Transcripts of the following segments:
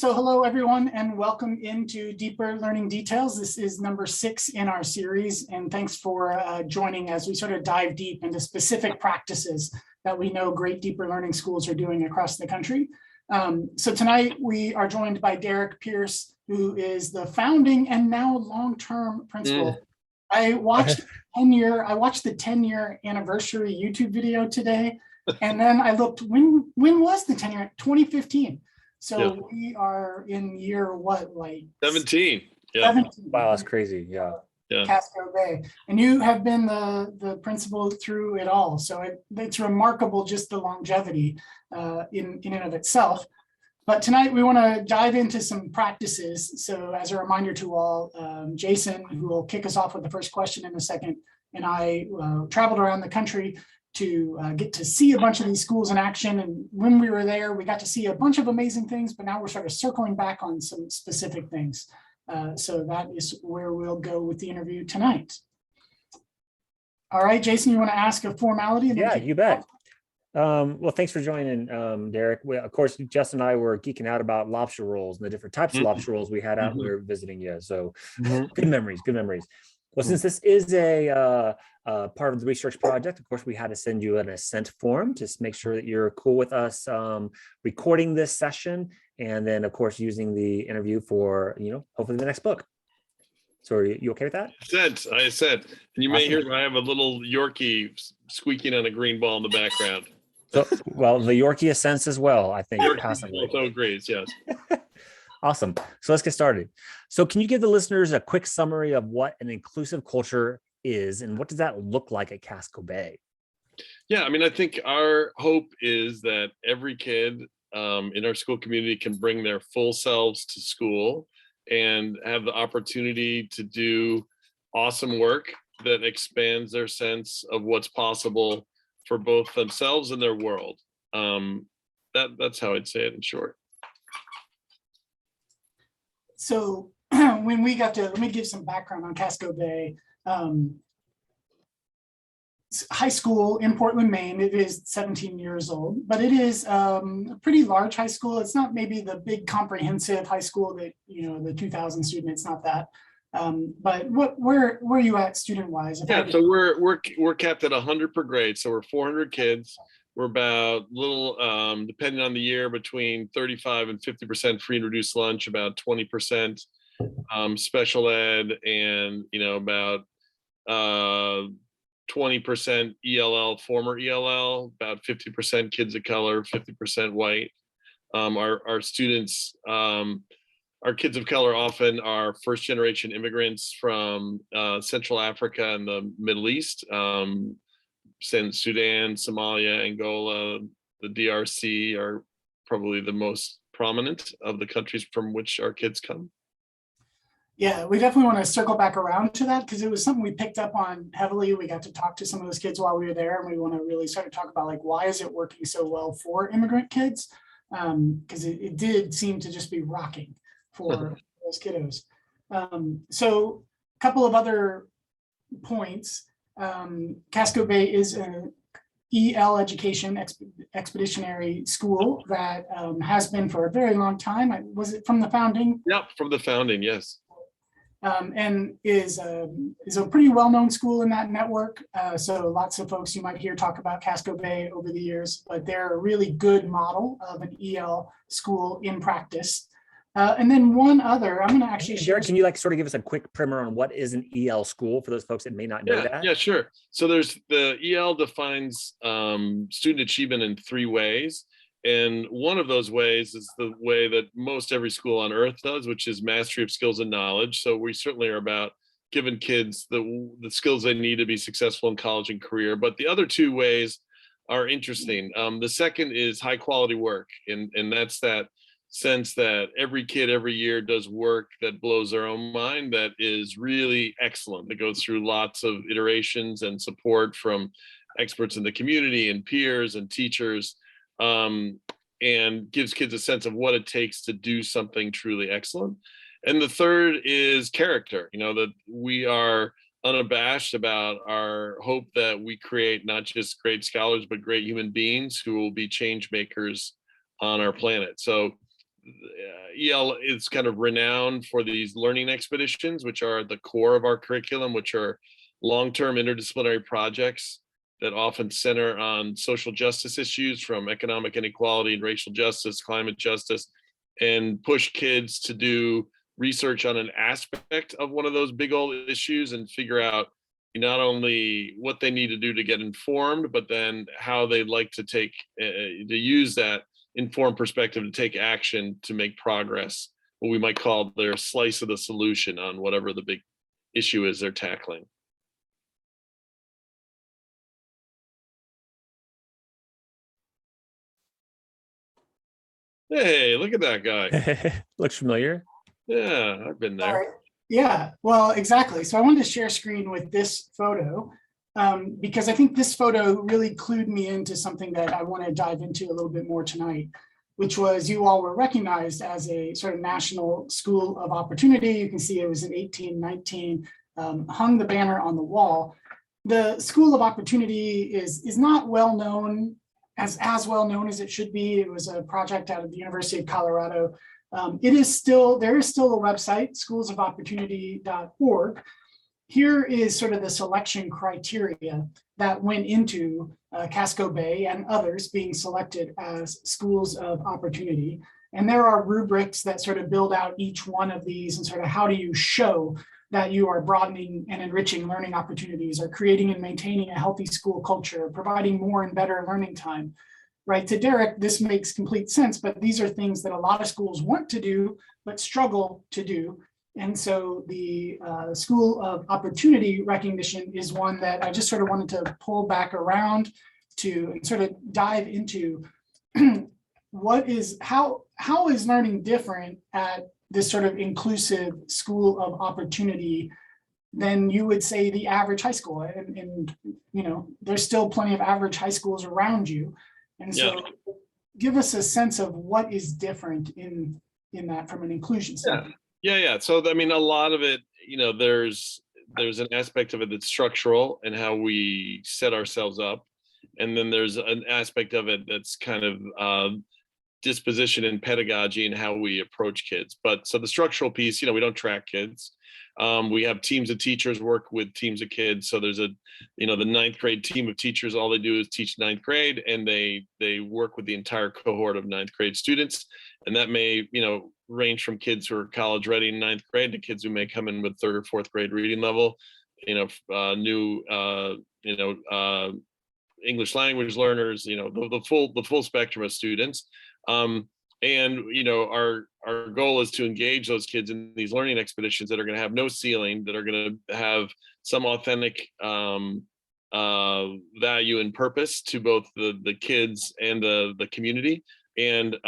So hello, everyone, and welcome into Deeper Learning Details. This is number 6 in our series, and thanks for joining as we sort of dive deep into specific practices that we know great deeper learning schools are doing across the country. So tonight we are joined by Derek Pierce, who is the founding and now long-term principal. I watched the 10-year anniversary YouTube video today, and then I looked, when was the 10-year? 2015. So we are in year what, like 17? Yeah. 17. Wow, that's crazy. Yeah. Casco Bay, and you have been the principal through it all. So it's remarkable, just the longevity in and of itself. But tonight we want to dive into some practices. So as a reminder to all, Jason, who will kick us off with the first question in a second, and I traveled around the country to get to see a bunch of these schools in action. And when we were there, we got to see a bunch of amazing things, but now we're sort of circling back on some specific things. So that is where we'll go with the interview tonight. All right, Jason, you want to ask a formality? And yeah, you bet. Well, thanks for joining, Derek. Of course, Jess and I were geeking out about lobster rolls and the different types of lobster rolls we had out when we were visiting you. So good memories, good memories. Well, since this is a part of the research project, of course, we had to send you an assent form to make sure that you're cool with us recording this session, and then, of course, using the interview for, hopefully the next book. So are you okay with that? I said. And you may hear I have a little Yorkie squeaking on a green ball in the background. So, well, the Yorkie assents as well, I think. Yorkie also agrees, yes. Awesome. So let's get started. So can you give the listeners a quick summary of what an inclusive culture is and what does that look like at Casco Bay? Yeah, I mean, I think our hope is that every kid in our school community can bring their full selves to school and have the opportunity to do awesome work that expands their sense of what's possible for both themselves and their world. That's how I'd say it in short. So when we got to, let me give some background on Casco Bay. High school in Portland, Maine. It is 17 years old, but it is a pretty large high school. It's not maybe the big comprehensive high school that, the 2,000 student, it's not that. But where are you at student-wise? Yeah, so we're capped at 100 per grade. So we're 400 kids. We're about depending on the year, between 35 and 50% free and reduced lunch, about 20% special ed, and about 20% ELL, former ELL, about 50% kids of color, 50% white. Our students, our kids of color often are first generation immigrants from Central Africa and the Middle East. Sudan, Somalia, Angola, the DRC are probably the most prominent of the countries from which our kids come. Yeah, we definitely want to circle back around to that because it was something we picked up on heavily. We got to talk to some of those kids while we were there, and we want to really start to talk about why is it working so well for immigrant kids? Because it did seem to just be rocking for those kiddos. So a couple of other points. Casco Bay is an EL education expeditionary school that has been for a very long time. Was it from the founding? Yep, from the founding, yes. And is a pretty well-known school in that network. So lots of folks you might hear talk about Casco Bay over the years, but they're a really good model of an EL school in practice. And then one other, I'm going to actually share. Derek, can you sort of give us a quick primer on what is an EL school for those folks that may not know that? Yeah, sure. So there's the EL defines student achievement in 3 ways. And one of those ways is the way that most every school on earth does, which is mastery of skills and knowledge. So we certainly are about giving kids the skills they need to be successful in college and career. But the other 2 ways are interesting. The second is high quality work. And that's that sense that every kid every year does work that blows their own mind, that is really excellent, that goes through lots of iterations and support from experts in the community and peers and teachers, and gives kids a sense of what it takes to do something truly excellent. And the third is character, that we are unabashed about our hope that we create not just great scholars, but great human beings who will be change makers on our planet. So EL is kind of renowned for these learning expeditions, which are at the core of our curriculum, which are long-term interdisciplinary projects that often center on social justice issues, from economic inequality and racial justice, climate justice, and push kids to do research on an aspect of one of those big old issues and figure out not only what they need to do to get informed, but then how they'd like to to use that informed perspective to take action to make progress, what we might call their slice of the solution on whatever the big issue is they're tackling. Hey, look at that guy. Looks familiar. Yeah, I've been All there. right. Yeah, well, exactly. So I wanted to share screen with this photo because I think this photo really clued me into something that I want to dive into a little bit more tonight, which was you all were recognized as a sort of national school of opportunity. You can see it was in 1819, hung the banner on the wall. The School of Opportunity is not well known, as well known as it should be. It was a project out of the University of Colorado. There is still a website, schoolsofopportunity.org. Here is sort of the selection criteria that went into Casco Bay and others being selected as schools of opportunity. And there are rubrics that sort of build out each one of these and sort of how do you show that you are broadening and enriching learning opportunities, or creating and maintaining a healthy school culture, providing more and better learning time. Right, to Derek, this makes complete sense, but these are things that a lot of schools want to do, but struggle to do. And so the School of Opportunity recognition is one that I just sort of wanted to pull back around to and sort of dive into how is learning different at this sort of inclusive school of opportunity than you would say the average high school. And there's still plenty of average high schools around you. And so give us a sense of what is different in that from an inclusion standpoint. Yeah. So, I mean, a lot of it, there's an aspect of it that's structural and how we set ourselves up. And then there's an aspect of it that's kind of disposition and pedagogy and how we approach kids. But so the structural piece, we don't track kids. We have teams of teachers work with teams of kids. So there's the ninth grade team of teachers, all they do is teach ninth grade, and they work with the entire cohort of ninth grade students. And that may, range from kids who are college ready in ninth grade to kids who may come in with third or fourth grade reading level, new, English language learners, the full spectrum of students. And our goal is to engage those kids in these learning expeditions that are going to have no ceiling, that are going to have some authentic value and purpose to both the kids and the community, and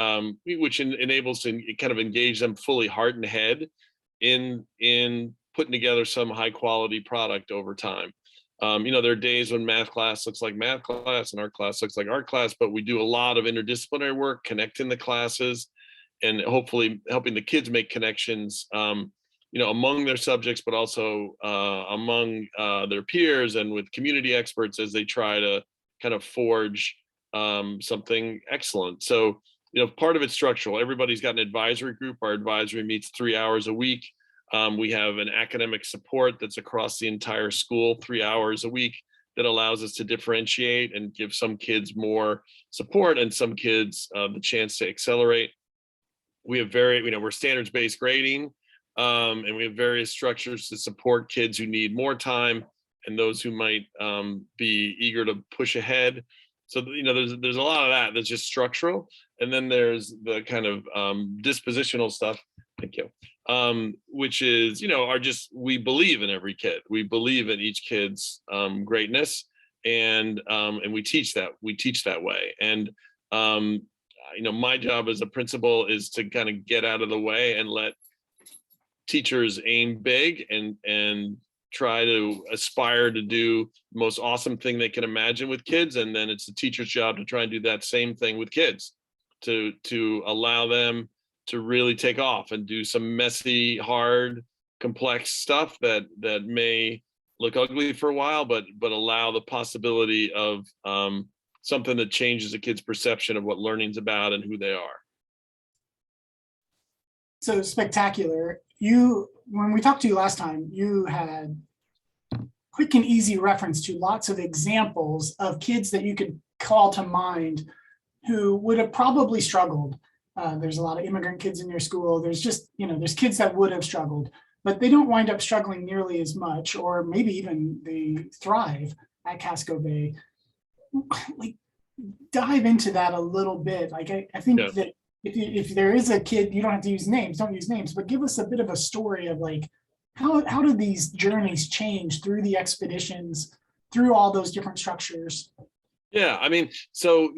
which enables to kind of engage them fully heart and head in putting together some high quality product over time. There are days when math class looks like math class and art class looks like art class, but we do a lot of interdisciplinary work connecting the classes and hopefully helping the kids make connections, among their subjects, but also among their peers and with community experts as they try to kind of forge something excellent. So, part of it's structural. Everybody's got an advisory group. Our advisory meets 3 hours a week. We have an academic support that's across the entire school, 3 hours a week, that allows us to differentiate and give some kids more support and some kids the chance to accelerate. We have we're standards-based grading, and we have various structures to support kids who need more time and those who might be eager to push ahead. So, there's a lot of that that's just structural. And then there's the kind of dispositional stuff. Thank you. Which is, we believe in every kid. We believe in each kid's greatness, and we teach that. We teach that way. And my job as a principal is to kind of get out of the way and let teachers aim big and try to aspire to do the most awesome thing they can imagine with kids. And then it's the teacher's job to try and do that same thing with kids, to allow them to really take off and do some messy, hard, complex stuff that may look ugly for a while, but allow the possibility of something that changes a kid's perception of what learning's about and who they are. So spectacular. You, when we talked to you last time, you had quick and easy reference to lots of examples of kids that you could call to mind who would have probably struggled. There's a lot of immigrant kids in your school. There's just, there's kids that would have struggled, but they don't wind up struggling nearly as much, or maybe even they thrive at Casco Bay. Like, dive into that a little bit. Like, I think that if there is a kid, you don't have to use names, don't use names, but give us a bit of a story of like, how do these journeys change through the expeditions, through all those different structures? Yeah, I mean, so,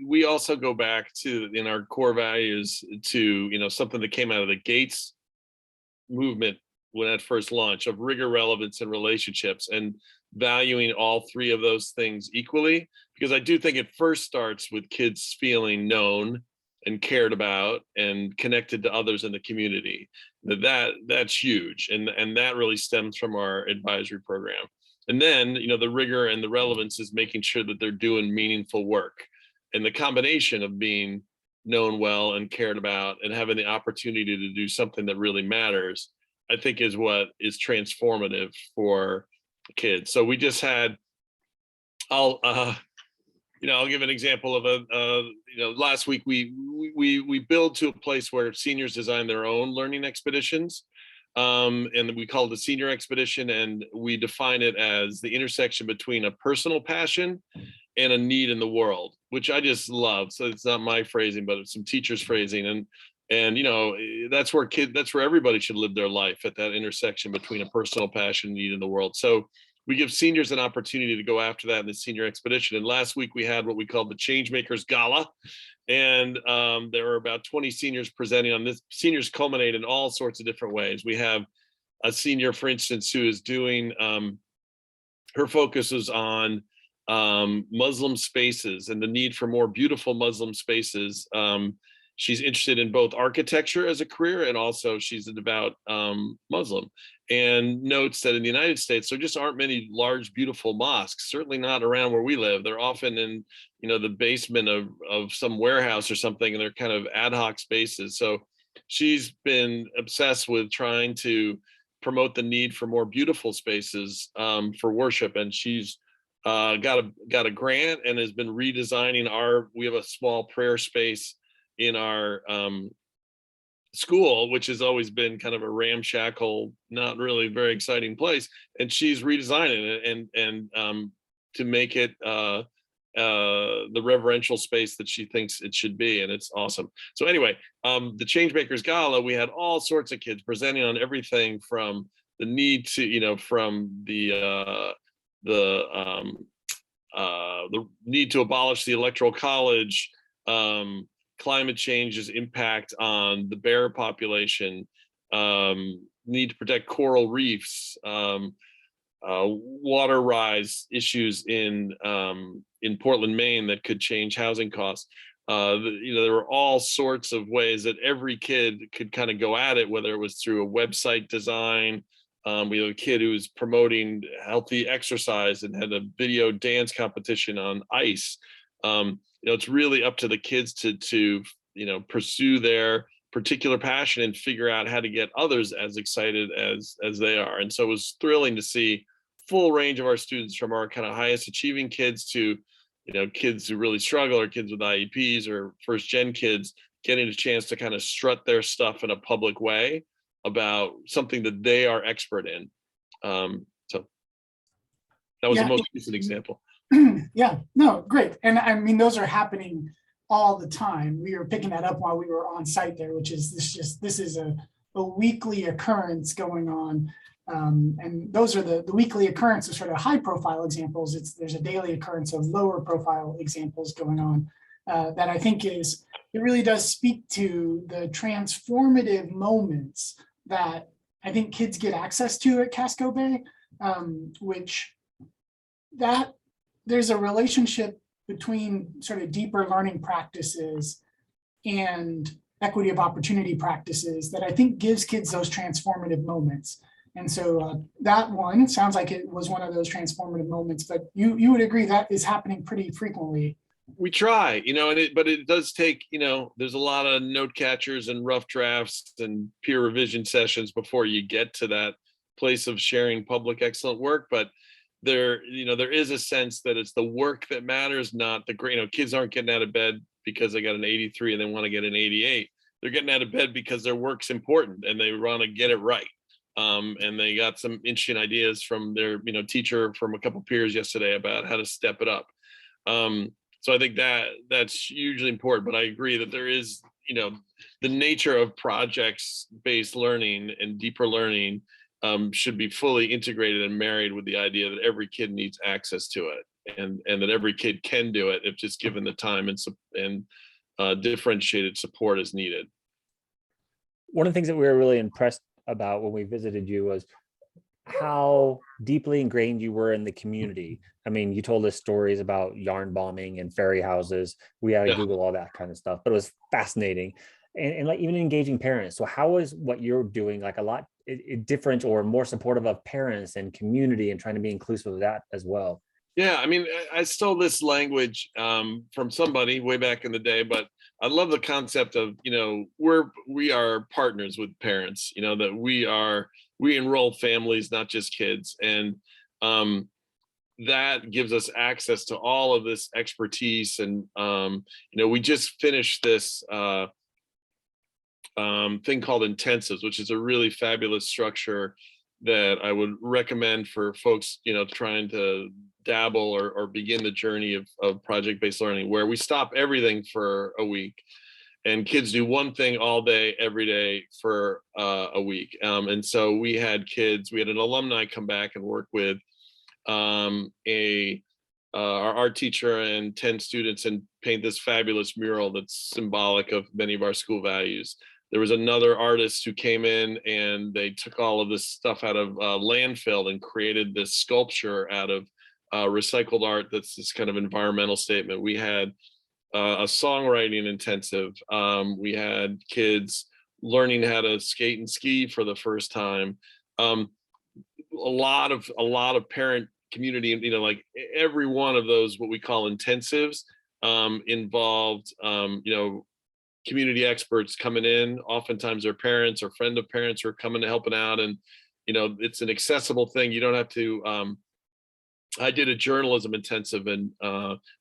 we also go back to, in our core values, to, something that came out of the Gates movement when at first launch, of rigor, relevance, and relationships, and valuing all three of those things equally. Because I do think it first starts with kids feeling known and cared about and connected to others in the community. That's huge. And that really stems from our advisory program. And then, the rigor and the relevance is making sure that they're doing meaningful work. And the combination of being known well and cared about and having the opportunity to do something that really matters, I think is what is transformative for kids. So we just had, I'll give an example of last week we build to a place where seniors design their own learning expeditions. And we call it the senior expedition, and we define it as the intersection between a personal passion and a need in the world, which I just love. So it's not my phrasing, but it's some teachers' phrasing. And that's where everybody should live their life, at that intersection between a personal passion and need in the world. So we give seniors an opportunity to go after that in the senior expedition. And last week we had what we called the Changemakers Gala. And there were about 20 seniors presenting on this. Seniors culminate in all sorts of different ways. We have a senior, for instance, who is doing, her focus is on Muslim spaces and the need for more beautiful Muslim spaces. She's interested in both architecture as a career, and also she's a devout Muslim, and notes that in the United States, there just aren't many large, beautiful mosques, certainly not around where we live. They're often in, the basement of some warehouse or something, and they're kind of ad hoc spaces. So she's been obsessed with trying to promote the need for more beautiful spaces for worship. And she's got a grant and has been redesigning we have a small prayer space in our school, which has always been kind of a ramshackle, not really very exciting place. And she's redesigning it and to make it the reverential space that she thinks it should be. And it's awesome. So anyway, the Changemakers Gala, we had all sorts of kids presenting on everything from the need to, from the need to abolish the Electoral College, climate change's impact on the bear population, need to protect coral reefs, water rise issues in Portland, Maine, that could change housing costs. There were all sorts of ways that every kid could kind of go at it, whether it was through a website design. We have a kid who was promoting healthy exercise and had a video dance competition on ice. It's really up to the kids to pursue their particular passion and figure out how to get others as excited as they are. And so it was thrilling to see full range of our students, from our kind of highest achieving kids to kids who really struggle, or kids with IEPs, or first gen kids, getting a chance to kind of strut their stuff in a public way about something that they are expert in. So that was the most recent example. Yeah, no, great. And I mean, those are happening all the time. We were picking that up while we were on site there, which is this is a weekly occurrence going on. And those are the weekly occurrence of sort of high profile examples. There's a daily occurrence of lower profile examples going on that I think it really does speak to the transformative moments that I think kids get access to at Casco Bay, which there's a relationship between sort of deeper learning practices and equity of opportunity practices that I think gives kids those transformative moments. And so that one sounds like it was one of those transformative moments, but you would agree that is happening pretty frequently We try, but it does take, there's a lot of note catchers and rough drafts and peer revision sessions before you get to that place of sharing public excellent work. But there is a sense that it's the work that matters, not the grade. Kids aren't getting out of bed because they got an 83 and they want to get an 88. They're getting out of bed because their work's important and they want to get it right. And they got some interesting ideas from their, teacher from a couple peers yesterday about how to step it up. So I think that's hugely important, but I agree that there is, the nature of projects-based learning and deeper learning should be fully integrated and married with the idea that every kid needs access to it, and that every kid can do it if just given the time and differentiated support is needed. One of the things that we were really impressed about when we visited you was how deeply ingrained you were in the community. I mean, you told us stories about yarn bombing and fairy houses. We had to Google all that kind of stuff, but it was fascinating. And like even engaging parents. So how is what you're doing like a lot different or more supportive of parents and community and trying to be inclusive of that as well? Yeah, I mean, I stole this language from somebody way back in the day, but I love the concept of, we are partners with parents, that we enroll families, not just kids. And that gives us access to all of this expertise. And, we just finished this thing called intensives, which is a really fabulous structure that I would recommend for folks, trying to dabble or begin the journey of project-based learning, where we stop everything for a week and kids do one thing all day, every day for a week. And so we had an alumni come back and work with our art teacher and 10 students and paint this fabulous mural that's symbolic of many of our school values. There was another artist who came in and they took all of this stuff out of landfill and created this sculpture out of recycled art that's this kind of environmental statement. We had a songwriting intensive. We had kids learning how to skate and ski for the first time. A lot of parent community, like every one of those what we call intensives involved community experts coming in. Oftentimes their parents or friend of parents who are coming to helping out, and it's an accessible thing. You don't have to I did a journalism intensive and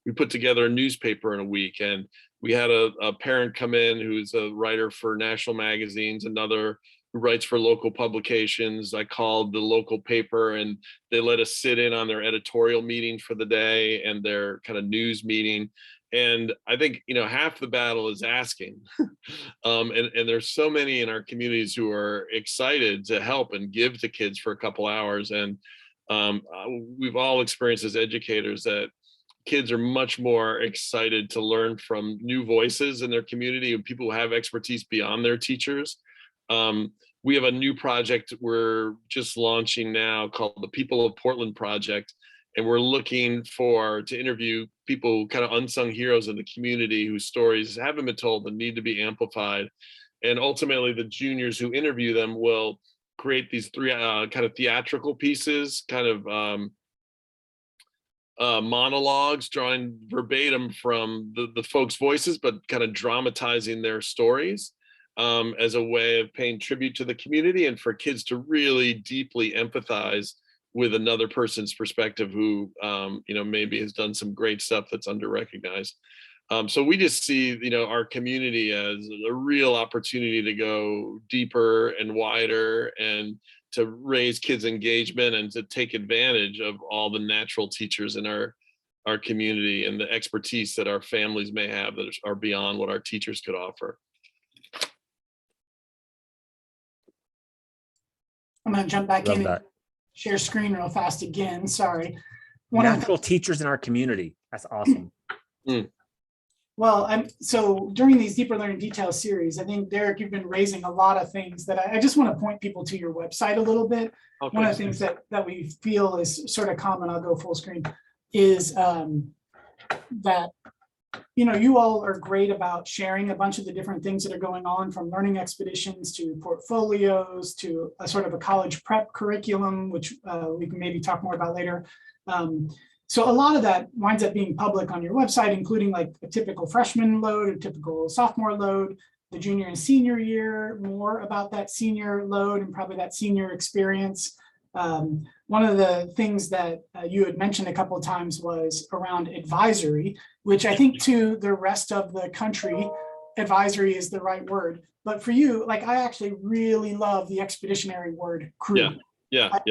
we put together a newspaper in a week, and we had a parent come in who's a writer for national magazines, another who writes for local publications. I called the local paper and they let us sit in on their editorial meeting for the day and their kind of news meeting. And I think, half the battle is asking. And there's so many in our communities who are excited to help and give to kids for a couple hours. And we've all experienced as educators that kids are much more excited to learn from new voices in their community and people who have expertise beyond their teachers. We have a new project we're just launching now called the People of Portland Project. And we're looking to interview people, kind of unsung heroes in the community whose stories haven't been told and need to be amplified. And ultimately the juniors who interview them will create these three kind of theatrical pieces, kind of monologues, drawing verbatim from the folks' voices, but kind of dramatizing their stories as a way of paying tribute to the community and for kids to really deeply empathize with another person's perspective who, maybe has done some great stuff that's under-recognized. So we just see, our community as a real opportunity to go deeper and wider and to raise kids' engagement and to take advantage of all the natural teachers in our community and the expertise that our families may have that are beyond what our teachers could offer. I'm going to jump back Love in that. and share screen real fast again. Sorry. Natural teachers in our community. That's awesome. Well, so during these Deeper Learning Details series, I think, Derek, you've been raising a lot of things that I just want to point people to your website a little bit. Okay. One of the things that we feel is sort of common, I'll go full screen, is that, you all are great about sharing a bunch of the different things that are going on, from learning expeditions to portfolios to a sort of a college prep curriculum, which we can maybe talk more about later. So a lot of that winds up being public on your website, including like a typical freshman load, a typical sophomore load, the junior and senior year, more about that senior load and probably that senior experience. One of the things that you had mentioned a couple of times was around advisory, which I think to the rest of the country, advisory is the right word. But for you, like I actually really love the expeditionary word crew. Yeah. I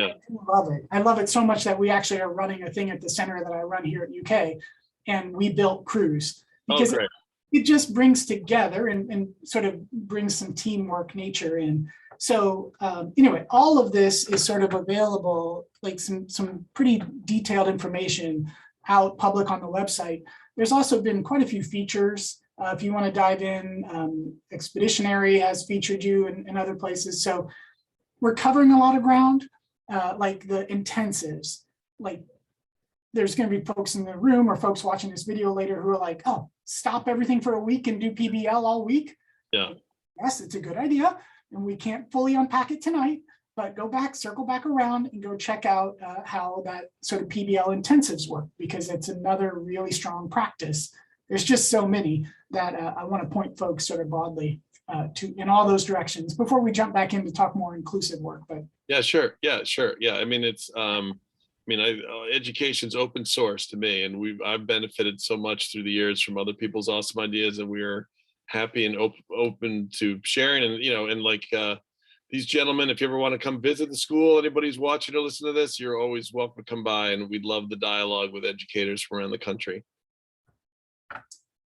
love it. I love it so much that we actually are running a thing at the center that I run here at UK, and we built crews because it just brings together and sort of brings some teamwork nature in. So anyway, all of this is sort of available, like some pretty detailed information out public on the website. There's also been quite a few features. If you want to dive in, Expeditionary has featured you in other places. So we're covering a lot of ground, like the intensives. Like there's going to be folks in the room or folks watching this video later who are like, oh, stop everything for a week and do PBL all week. Yeah. Yes, it's a good idea. And we can't fully unpack it tonight, but go back, circle back around and go check out how that sort of PBL intensives work, because it's another really strong practice. There's just so many that I want to point folks sort of broadly to in all those directions before we jump back in to talk more inclusive work. But yeah, sure. I mean, it's education's open source to me, and I've benefited so much through the years from other people's awesome ideas, and we're happy and open to sharing. And and like these gentlemen, if you ever want to come visit the school, anybody who's watching or listening to this, you're always welcome to come by, and we'd love the dialogue with educators from around the country.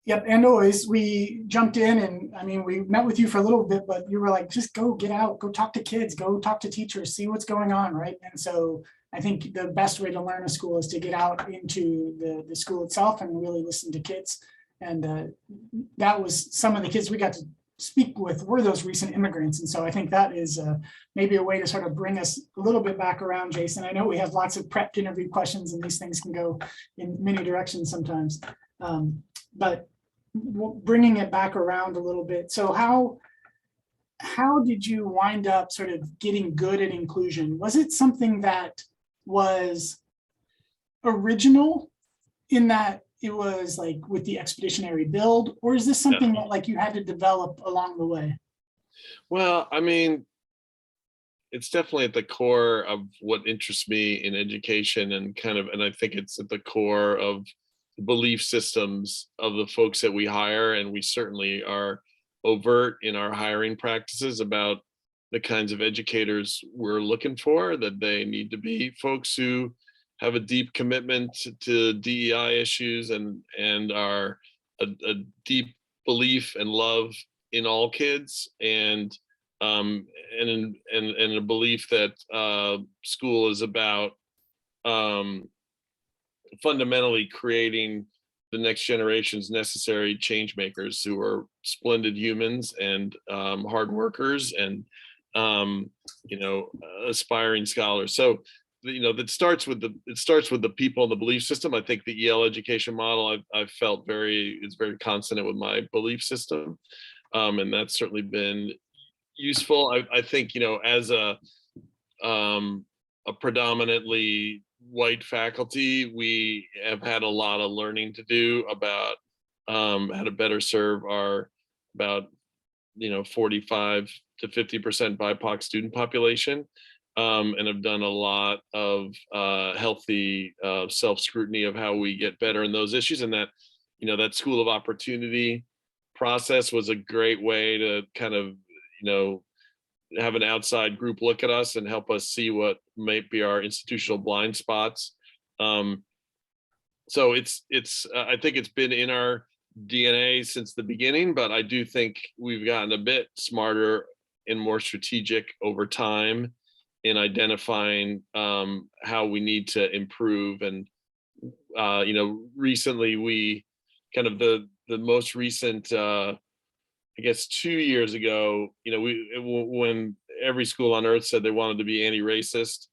Yep, and always we jumped in, and I mean, we met with you for a little bit, but you were like, just go get out, go talk to kids, go talk to teachers, see what's going on, right? And so I think the best way to learn a school is to get out into the school itself and really listen to kids. And that was some of the kids we got to speak with were those recent immigrants. And so I think that is maybe a way to sort of bring us a little bit back around, Jason. I know we have lots of prepped interview questions, and these things can go in many directions sometimes. But bringing it back around a little bit. So how did you wind up sort of getting good at inclusion? Was it something that was original in that it was like with the expeditionary build, or is this something that like you had to develop along the way? Well, I mean, it's definitely at the core of what interests me in education, and I think it's at the core of the belief systems of the folks that we hire. And we certainly are overt in our hiring practices about the kinds of educators we're looking for, that they need to be folks who have a deep commitment to DEI issues and are a deep belief and love in all kids, and a belief that school is about fundamentally creating the next generation's necessary change makers who are splendid humans and hard workers and aspiring scholars. So that starts with the people and the belief system. I think the EL education model I've felt is very consonant with my belief system, and that's certainly been useful. I think as a predominantly white faculty, we have had a lot of learning to do about how to better serve our about 45 to 50% BIPOC student population, and have done a lot of healthy self-scrutiny of how we get better in those issues. And that that school of opportunity process was a great way to kind of have an outside group look at us and help us see what might be our institutional blind spots. So it's I think it's been in our DNA since the beginning, but I do think we've gotten a bit smarter and more strategic over time in identifying how we need to improve. And recently we kind of the most recent I guess 2 years ago, when every school on earth said they wanted to be anti-racist,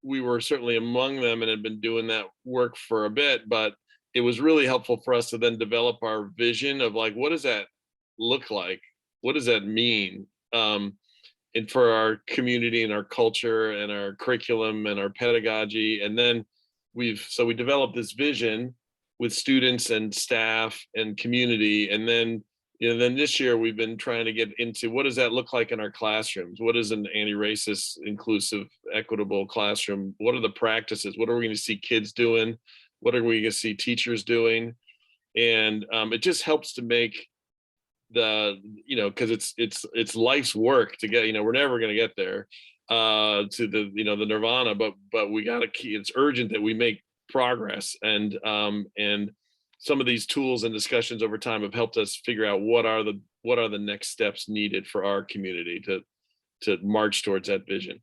we were certainly among them and had been doing that work for a bit, but it was really helpful for us to then develop our vision of like, what does that look like? What does that mean? And for our community and our culture and our curriculum and our pedagogy. And then we developed this vision with students and staff and community, and then then this year we've been trying to get into what does that look like in our classrooms? What is an anti-racist, inclusive, equitable classroom? What are the practices? What are we going to see kids doing? What are we going to see teachers doing? And it just helps to make because it's life's work to get, we're never going to get there to the nirvana, but we got to keep, it's urgent that we make progress, and some of these tools and discussions over time have helped us figure out what are the next steps needed for our community to march towards that vision.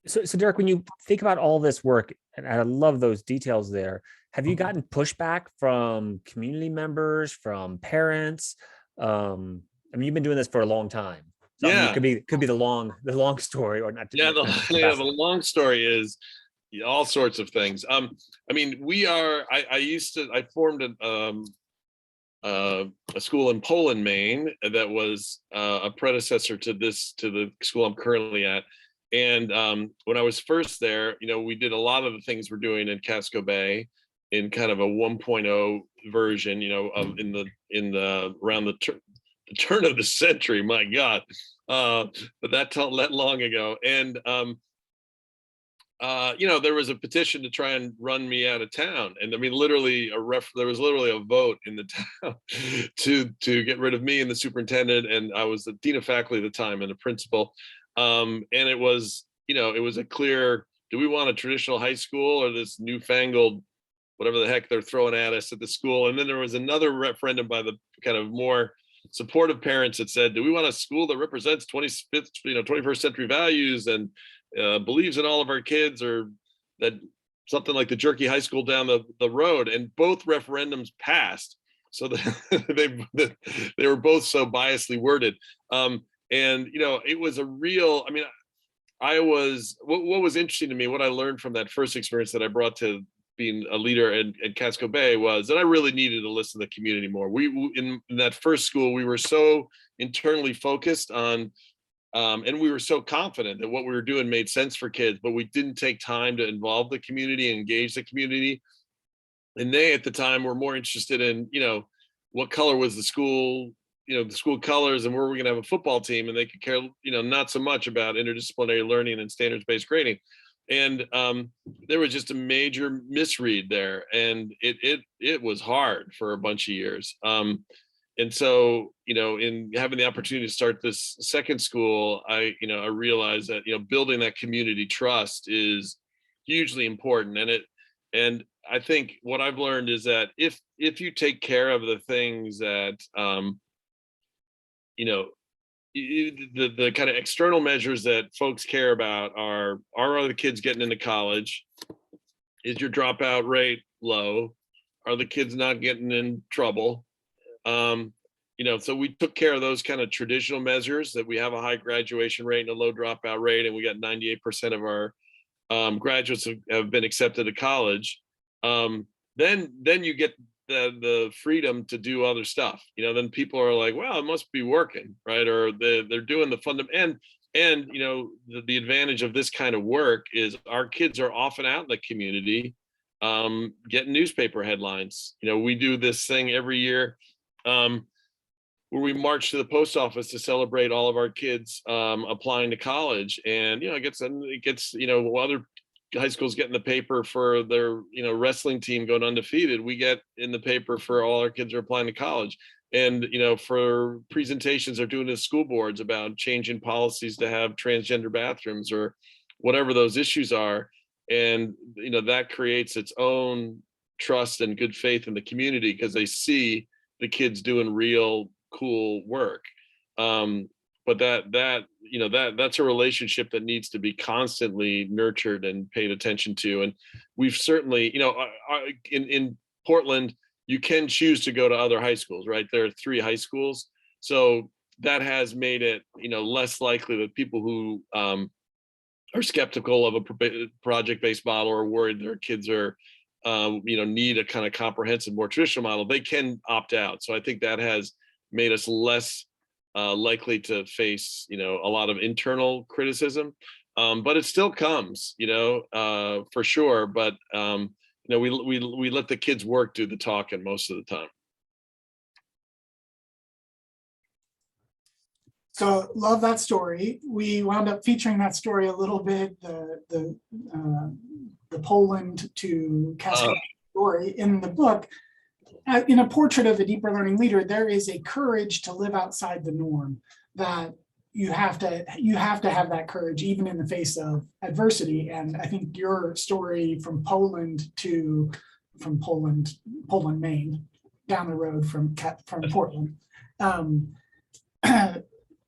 So Derek, when you think about all this work, and I love those details there, have you gotten pushback from community members, from parents? I mean, you've been doing this for a long time. So, I mean, Yeah, it could be the long story, or not. yeah. The long story is all sorts of things. I mean, I formed a school in Poland, Maine, that was a predecessor to the school I'm currently at. And when I was first there, we did a lot of the things we're doing in Casco Bay in kind of a 1.0 version, in the around the turn of the century. My God, but that long ago. And there was a petition to try and run me out of town, and I mean, literally there was literally a vote in the town to get rid of me and the superintendent, and I was the dean of faculty at the time and a principal. And it was, it was a clear, do we want a traditional high school or this newfangled, whatever the heck they're throwing at us at the school? And then there was another referendum by the kind of more supportive parents that said, do we want a school that represents 21st century values and believes in all of our kids, or that something like the jerky high school down the road? And both referendums passed. So they were both so biasly worded. And it was a real, I mean, what was interesting to me, what I learned from that first experience that I brought to being a leader at Casco Bay, was that I really needed to listen to the community more. In that first school, we were so internally focused on, and we were so confident that what we were doing made sense for kids, but we didn't take time to involve the community and engage the community. And they, at the time, were more interested in, what color was the school, the school colors, and where we're going to have a football team, and they could care, not so much about interdisciplinary learning and standards-based grading. And there was just a major misread there, and it was hard for a bunch of years. And so, in having the opportunity to start this second school, I realized that, building that community trust is hugely important. And I think what I've learned is that if you take care of the things that, the kind of external measures that folks care about are the kids getting into college? Is your dropout rate low? Are the kids not getting in trouble? So we took care of those kind of traditional measures, that we have a high graduation rate and a low dropout rate, and we got 98% of our graduates have been accepted to college. Then you get the freedom to do other stuff. Then people are like, well, it must be working, right? Or they're doing the fundamental. And the advantage of this kind of work is our kids are often out in the community, getting newspaper headlines. We do this thing every year, where we march to the post office to celebrate all of our kids applying to college. And it gets other high schools get in the paper for their wrestling team going undefeated. We get in the paper for all our kids are applying to college. And for presentations they're doing to school boards about changing policies to have transgender bathrooms or whatever those issues are. And that creates its own trust and good faith in the community, because they see the kids doing real cool work. But that's a relationship that needs to be constantly nurtured and paid attention to. And we've certainly, in Portland, you can choose to go to other high schools, right? There are 3 high schools. So that has made it, less likely that people who are skeptical of a project-based model or worried their kids are, need a kind of comprehensive, more traditional model, they can opt out. So I think that has made us less likely to face, a lot of internal criticism. But it still comes, for sure. But we let the kids work do the talking most of the time. So love that story. We wound up featuring that story a little bit, the Poland to Casco Bay story in the book. In a portrait of a deeper learning leader, there is a courage to live outside the norm that you have to have that courage even in the face of adversity. And I think your story from Poland, Maine, down the road from Portland,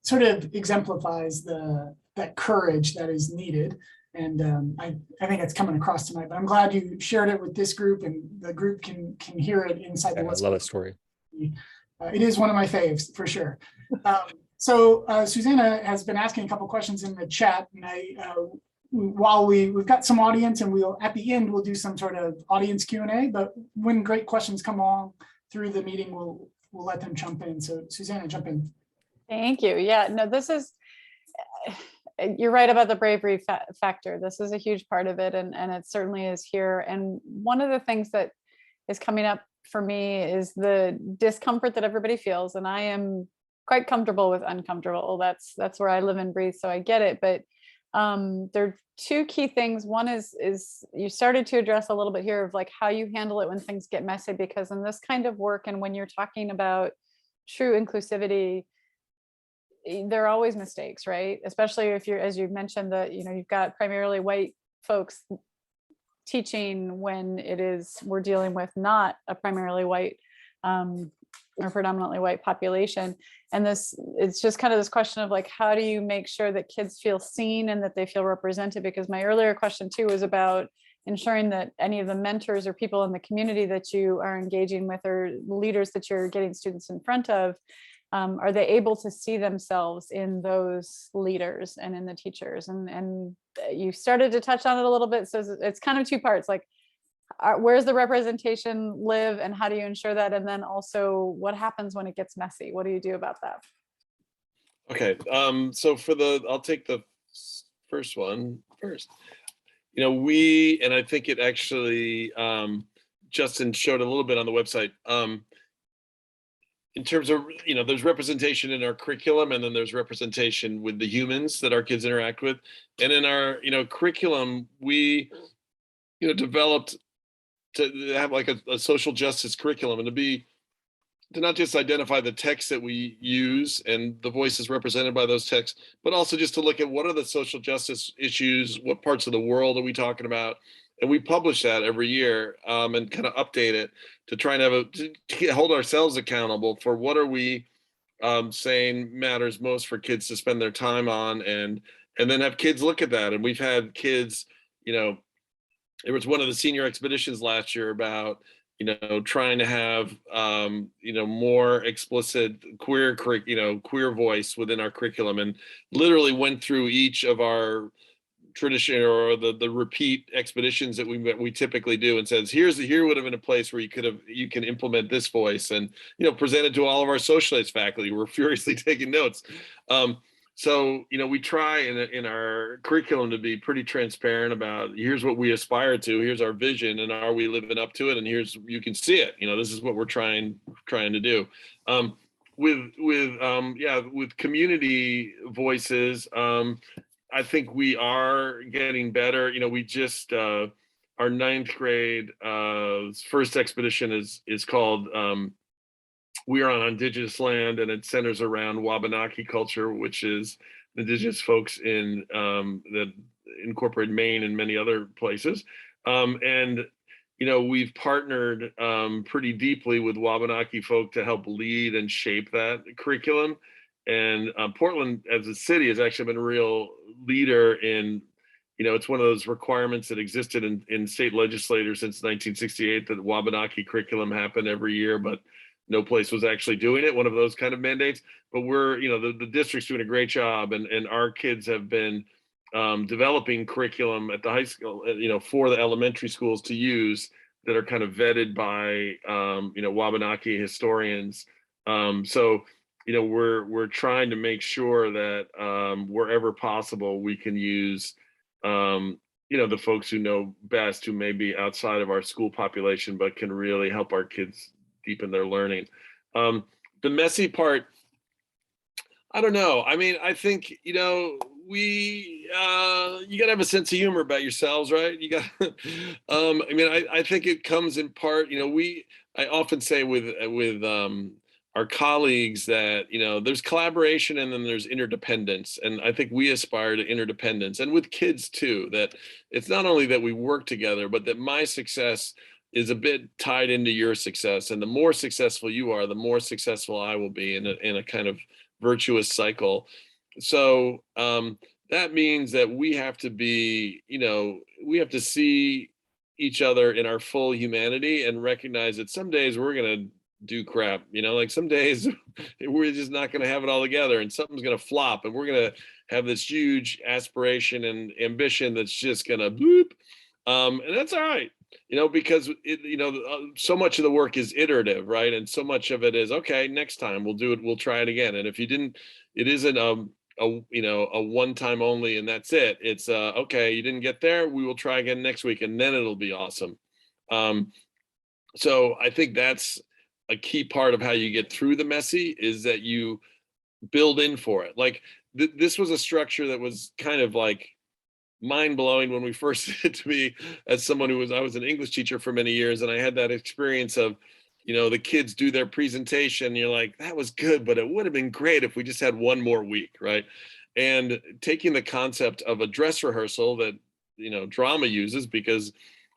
sort of exemplifies that courage that is needed. And I think it's coming across tonight, but I'm glad you shared it with this group and the group can hear it inside the West. I love that story. It is one of my faves for sure. So Susanna has been asking a couple questions in the chat, and while we've got some audience, and at the end we'll do some sort of audience Q&A, but when great questions come along through the meeting, we'll let them jump in. So Susanna, jump in. Thank you. Yeah, no, you're right about the bravery factor. This is a huge part of it, and it certainly is here. And one of the things that is coming up for me is the discomfort that everybody feels, and I am quite comfortable with uncomfortable. That's where I live and breathe, so I get it. But there are two key things. One is you started to address a little bit here of like how you handle it when things get messy, because in this kind of work and when you're talking about true inclusivity, there are always mistakes, right? Especially if you're, as you mentioned, that you've got primarily white folks teaching when we're dealing with not a primarily white or predominantly white population. And it's just kind of this question of like, how do you make sure that kids feel seen and that they feel represented? Because my earlier question too was about ensuring that any of the mentors or people in the community that you are engaging with or leaders that you're getting students in front of, are they able to see themselves in those leaders and in the teachers? And you started to touch on it a little bit. So it's kind of two parts, like where's the representation live and how do you ensure that? And then also what happens when it gets messy? What do you do about that? Okay, so I'll take the first one first. And I think it actually, Justin showed a little bit on the website. In terms of, there's representation in our curriculum, and then there's representation with the humans that our kids interact with. And in our, curriculum, we, developed to have like a social justice curriculum, and to not just identify the texts that we use and the voices represented by those texts, but also just to look at what are the social justice issues, what parts of the world are we talking about? And we publish that every year and kind of update it to try and hold ourselves accountable for what are we saying matters most for kids to spend their time on, and then have kids look at that. And we've had kids, there was one of the senior expeditions last year about, trying to have, more explicit queer voice within our curriculum, and literally went through each of our tradition or the repeat expeditions that we typically do and says, here would have been a place where you can implement this voice, and presented to all of our socialized faculty. We're furiously taking notes. So we try in our curriculum to be pretty transparent about here's what we aspire to, here's our vision, and are we living up to it, and you can see it. This is what we're trying to do. With community voices, I think we are getting better. We just our 9th grade first expedition is called We Are on Indigenous Land, and it centers around Wabanaki culture, which is indigenous folks in that incorporate Maine and many other places. And we've partnered pretty deeply with Wabanaki folk to help lead and shape that curriculum. And Portland as a city has actually been a real leader in, it's one of those requirements that existed in state legislators since 1968 that Wabanaki curriculum happened every year, but no place was actually doing it, one of those kind of mandates. But we're, the district's doing a great job, and our kids have been developing curriculum at the high school, for the elementary schools to use that are kind of vetted by, Wabanaki historians. So we're trying to make sure that wherever possible, we can use the folks who know best, who may be outside of our school population, but can really help our kids deepen their learning. The messy part, I don't know. I mean, I think, you got to have a sense of humor about yourselves, right? You got, I think it comes in part, I often say with our colleagues that, there's collaboration and then there's interdependence. And I think we aspire to interdependence, and with kids too, that it's not only that we work together, but that my success is a bit tied into your success. And the more successful you are, the more successful I will be, in a kind of virtuous cycle. So that means that we have to be, we have to see each other in our full humanity and recognize that some days we're going to do crap, like some days we're just not going to have it all together, and something's going to flop, and we're going to have this huge aspiration and ambition that's just going to boop. And that's all right, because so much of the work is iterative, right? And so much of it is, okay, next time we'll do it, we'll try it again. And if you didn't, it isn't a one time only and that's it. It's okay, you didn't get there, we will try again next week, and then it'll be awesome. So I think that's a key part of how you get through the messy, is that you build in for it. Like this was a structure that was kind of like mind-blowing when we first did it to me, as someone I was an English teacher for many years, and I had that experience of, the kids do their presentation, you're like, that was good, but it would have been great if we just had one more week, right? And taking the concept of a dress rehearsal that, drama uses, because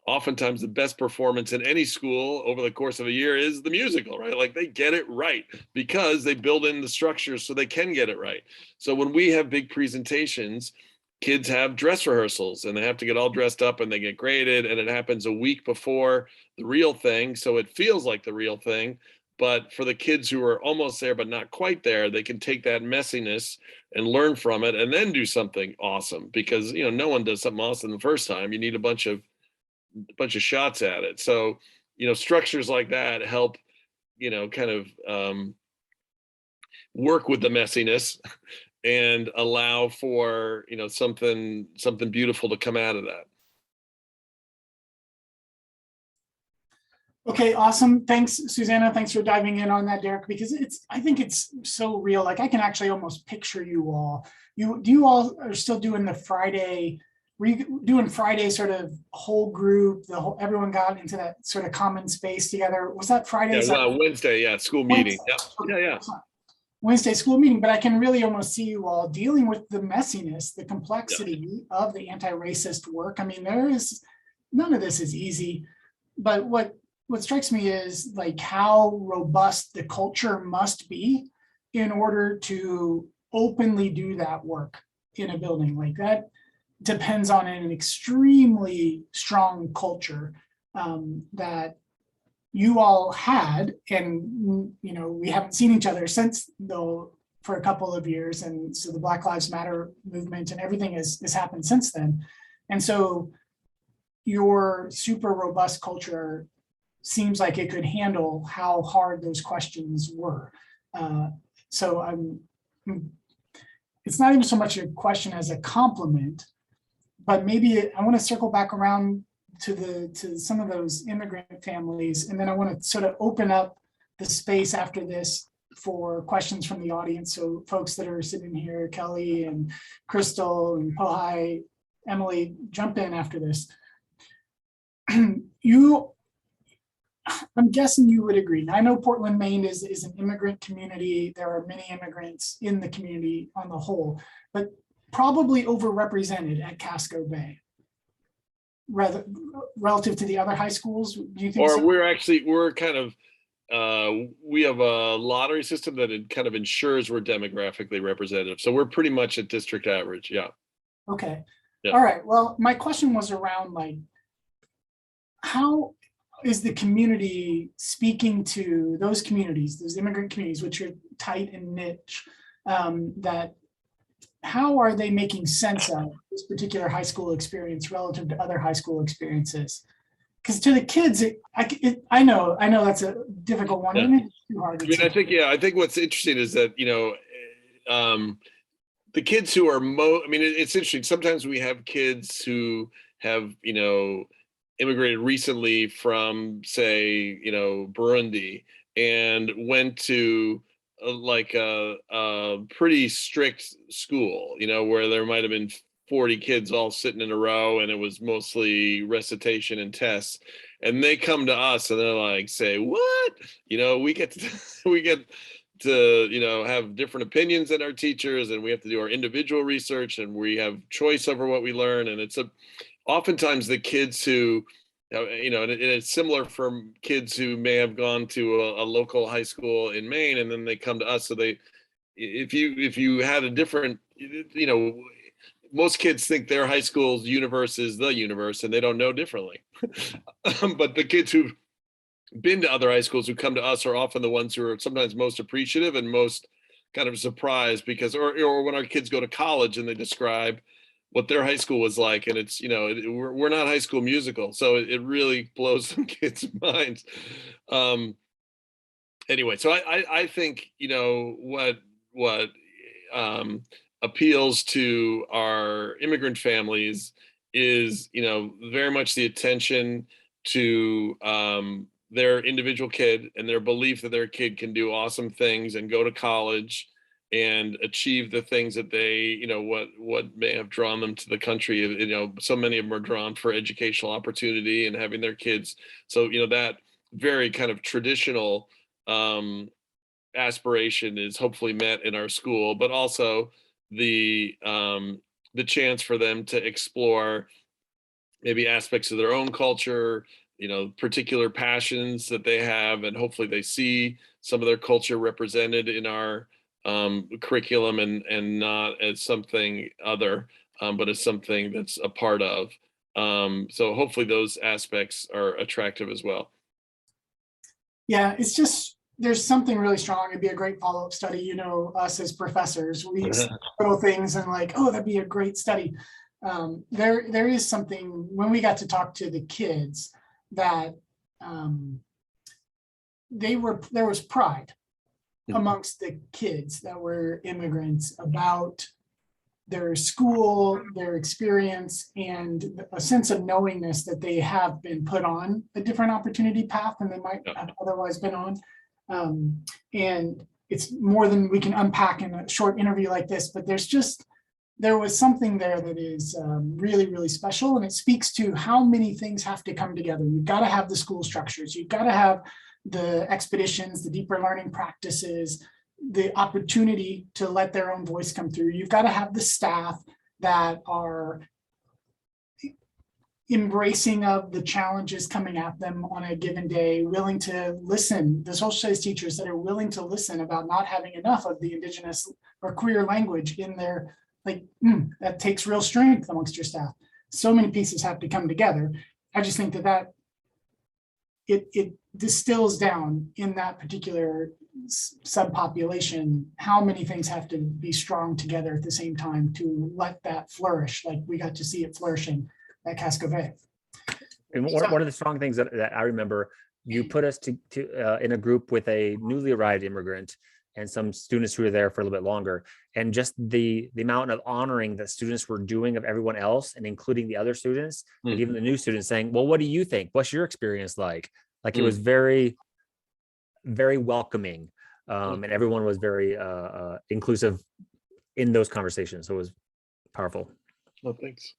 oftentimes the best performance in any school over the course of a year is the musical, right? Like they get it right because they build in the structures so they can get it right. So when we have big presentations, kids have dress rehearsals and they have to get all dressed up and they get graded, and it happens a week before the real thing. So it feels like the real thing. But for the kids who are almost there but not quite there, they can take that messiness and learn from it and then do something awesome, because no one does something awesome the first time. You need a bunch of shots at it. So structures like that help kind of work with the messiness and allow for something beautiful to come out of that. Okay, awesome. Thanks, Susanna. Thanks for diving in on that, Derek, because I think it's so real. Like I can actually almost picture you all. You all are still doing the Friday, doing Friday sort of whole group, everyone got into that sort of common space together. Was that Friday? Yeah, well, Wednesday, yeah, school meeting. Yep. Yeah. Wednesday school meeting, but I can really almost see you all dealing with the messiness, the complexity of the anti-racist work. I mean, none of this is easy, but what strikes me is like how robust the culture must be in order to openly do that work in a building. Like that depends on an extremely strong culture that you all had, and we haven't seen each other since though for a couple of years, and so the Black Lives Matter movement and everything has happened since then. And so your super robust culture seems like it could handle how hard those questions were. So it's not even so much a question as a compliment, but maybe I want to circle back around to some of those immigrant families, and then I want to sort of open up the space after this for questions from the audience. So folks that are sitting here, Kelly and Crystal and Pohai, Emily, jump in after this. I'm guessing you would agree. Now, I know Portland, Maine is an immigrant community. There are many immigrants in the community on the whole, but probably overrepresented at Casco Bay, rather relative to the other high schools. Do you think? Or so? we're kind of we have a lottery system that it kind of ensures we're demographically representative. So we're pretty much at district average. Yeah. Okay. Yeah. All right. Well, my question was around like, how is the community speaking to those communities, those immigrant communities, which are tight and niche, that how are they making sense of this particular high school experience relative to other high school experiences? because to the kids, I know that's a difficult one. Yeah. And it's too hard to I mean, teach. I think what's interesting is that, the kids who are it's interesting. Sometimes we have kids who have, immigrated recently from, say, Burundi, and went to a pretty strict school, where there might have been 40 kids all sitting in a row, and it was mostly recitation and tests. And they come to us and they're like, say, what? We get to, we get to, have different opinions than our teachers, and we have to do our individual research, and we have choice over what we learn. And oftentimes the kids who, and it's similar for kids who may have gone to a local high school in Maine, and then they come to us. So if you had a different, most kids think their high school's universe is the universe, and they don't know differently. But the kids who've been to other high schools who come to us are often the ones who are sometimes most appreciative and most kind of surprised, because, or when our kids go to college and they describe what their high school was like, and it's, we're not High School Musical, so it really blows some kids' minds. Anyway, so I think, what appeals to our immigrant families is, very much the attention to their individual kid, and their belief that their kid can do awesome things and go to college and achieve the things that they, what may have drawn them to the country. So many of them are drawn for educational opportunity and having their kids. So, that very kind of traditional aspiration is hopefully met in our school, but also the chance for them to explore maybe aspects of their own culture, particular passions that they have, and hopefully they see some of their culture represented in our curriculum, and not as something other, but as something that's a part of. So hopefully those aspects are attractive as well. Yeah, it's just, there's something really strong. It'd be a great follow-up study. Us as professors, we see little things and like, oh, that'd be a great study. There is something when we got to talk to the kids that there was pride amongst the kids that were immigrants about their school, their experience, and a sense of knowingness that they have been put on a different opportunity path than they might have otherwise been on. And it's more than we can unpack in a short interview like this, but there was something there that is really, really special. And it speaks to how many things have to come together. You've got to have the school structures. You've got to have the expeditions, the deeper learning practices, the opportunity to let their own voice come through. You've got to have the staff that are embracing of the challenges coming at them on a given day, willing to listen, the social studies teachers that are willing to listen about not having enough of the indigenous or queer language in their, that takes real strength amongst your staff. So many pieces have to come together. I just think that it distills down in that particular subpopulation how many things have to be strong together at the same time to let that flourish, like we got to see it flourishing at Casco Bay. And one of the strong things that I remember, you put us to in a group with a newly arrived immigrant and some students who were there for a little bit longer, and just the amount of honoring that students were doing of everyone else, and including the other students, and even the new students saying, well, what do you think? What's your experience like? Like it was very, very welcoming. And everyone was very inclusive in those conversations. So it was powerful. Well, thanks.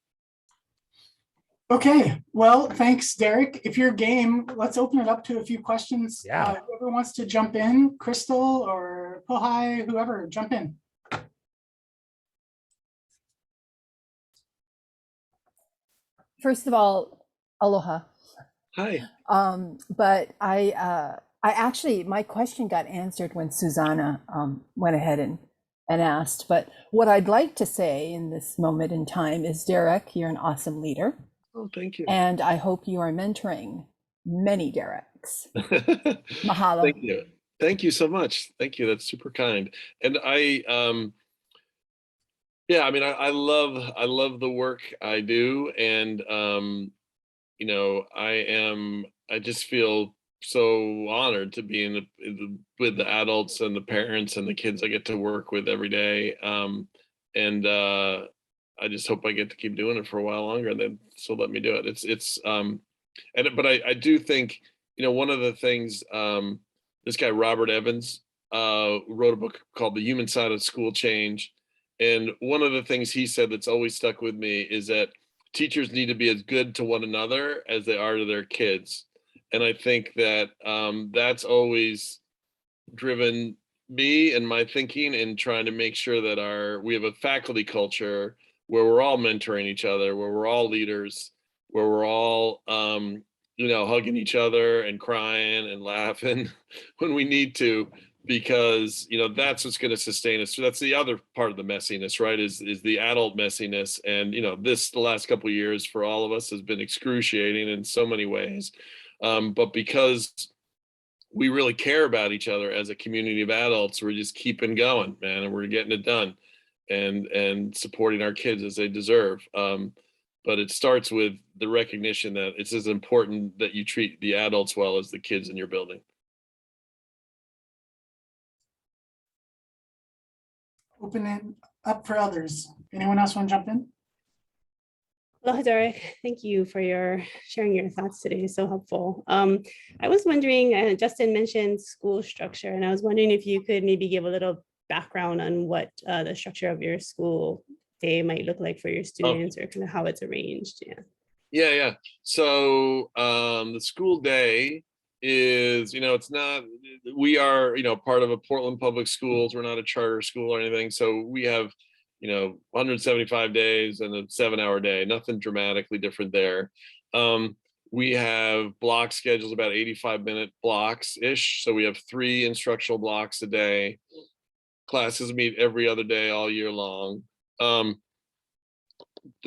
Okay, well, thanks, Derek. If you're game, let's open it up to a few questions. Yeah. Whoever wants to jump in, Crystal or Pohai, whoever, jump in. First of all, aloha. Hi. But I actually, my question got answered when Susanna went ahead and asked. But what I'd like to say in this moment in time is, Derek, you're an awesome leader. Oh, thank you. And I hope you are mentoring many Dereks. Mahalo. Thank you. Thank you so much. Thank you. That's super kind. And yeah, I mean, I love the work I do, and I just feel so honored to be with the adults and the parents and the kids I get to work with every day. And I just hope I get to keep doing it for a while longer, and then so let me do it. But I do think, one of the things, this guy, Robert Evans, wrote a book called The Human Side of School Change. And one of the things he said that's always stuck with me is that teachers need to be as good to one another as they are to their kids. And I think that that's always driven me and my thinking in trying to make sure that we have a faculty culture where we're all mentoring each other, where we're all leaders, where we're all, hugging each other and crying and laughing when we need to, because, that's what's going to sustain us. So that's the other part of the messiness, right? Is the adult messiness. And, the last couple of years for all of us has been excruciating in so many ways. But because we really care about each other as a community of adults, we're just keeping going, man, and we're getting it done and supporting our kids as they deserve. But it starts with the recognition that it's as important that you treat the adults well as the kids in your building. Open it up for others. Anyone else want to jump in? Hello, Derek. Thank you for sharing your thoughts today. So helpful. I was wondering, Justin mentioned school structure, and I was wondering if you could maybe give a little background on what the structure of your school day might look like for your students, or kind of how it's arranged. Yeah. So the school day is, it's not, we are, part of a Portland Public Schools. We're not a charter school or anything. So we have 175 days and a 7-hour day, nothing dramatically different there. We have block schedules, about 85-minute blocks ish. So we have 3 instructional blocks a day. Classes meet every other day all year long. The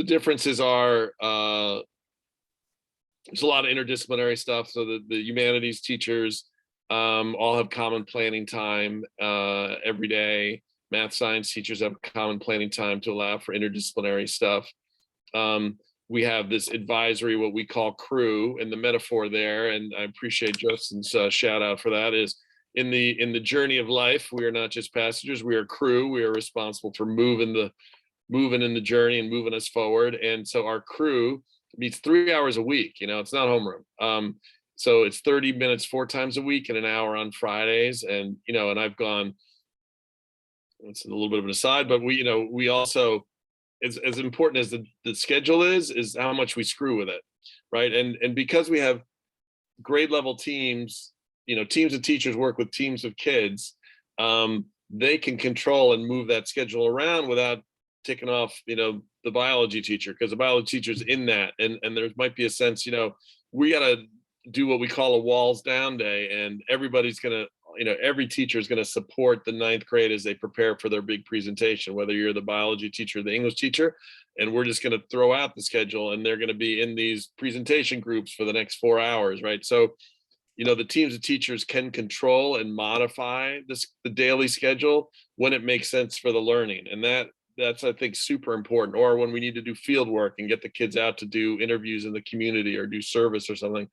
differences are, there's a lot of interdisciplinary stuff. So the humanities teachers all have common planning time every day. Math science teachers have common planning time to allow for interdisciplinary stuff. We have this advisory, what we call crew, and the metaphor there, and I appreciate Justin's shout out for that, is in the journey of life, we are not just passengers, we are crew. We are responsible for moving in the journey and moving us forward. And so our crew meets 3 hours a week, it's not homeroom. So it's 30 minutes 4 times a week and an hour on Fridays. And, and I've gone, it's a little bit of an aside, but we also, as important as the schedule is how much we screw with it, right? And because we have grade level teams, teams of teachers work with teams of kids, they can control and move that schedule around without taking off, the biology teacher, because the biology teacher's in that, and there might be a sense, we got to do what we call a walls down day, and everybody's gonna, every teacher is going to support the 9th grade as they prepare for their big presentation, whether you're the biology teacher or the English teacher, and we're just going to throw out the schedule, and they're going to be in these presentation groups for the next 4 hours, right? So, the teams of teachers can control and modify the daily schedule when it makes sense for the learning, and that's I think super important. Or when we need to do field work and get the kids out to do interviews in the community or do service or something,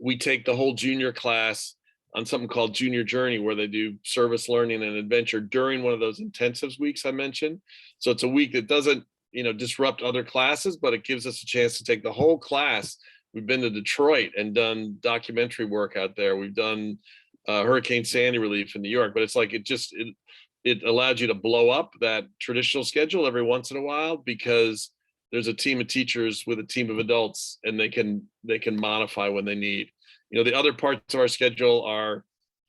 we take the whole junior class on something called Junior Journey, where they do service learning and adventure during one of those intensives weeks I mentioned. So it's a week that doesn't, disrupt other classes, but it gives us a chance to take the whole class. We've been to Detroit and done documentary work out there. We've done Hurricane Sandy relief in New York, but it's like it allowed you to blow up that traditional schedule every once in a while, because there's a team of teachers with a team of adults, and they can modify when they need. The other parts of our schedule are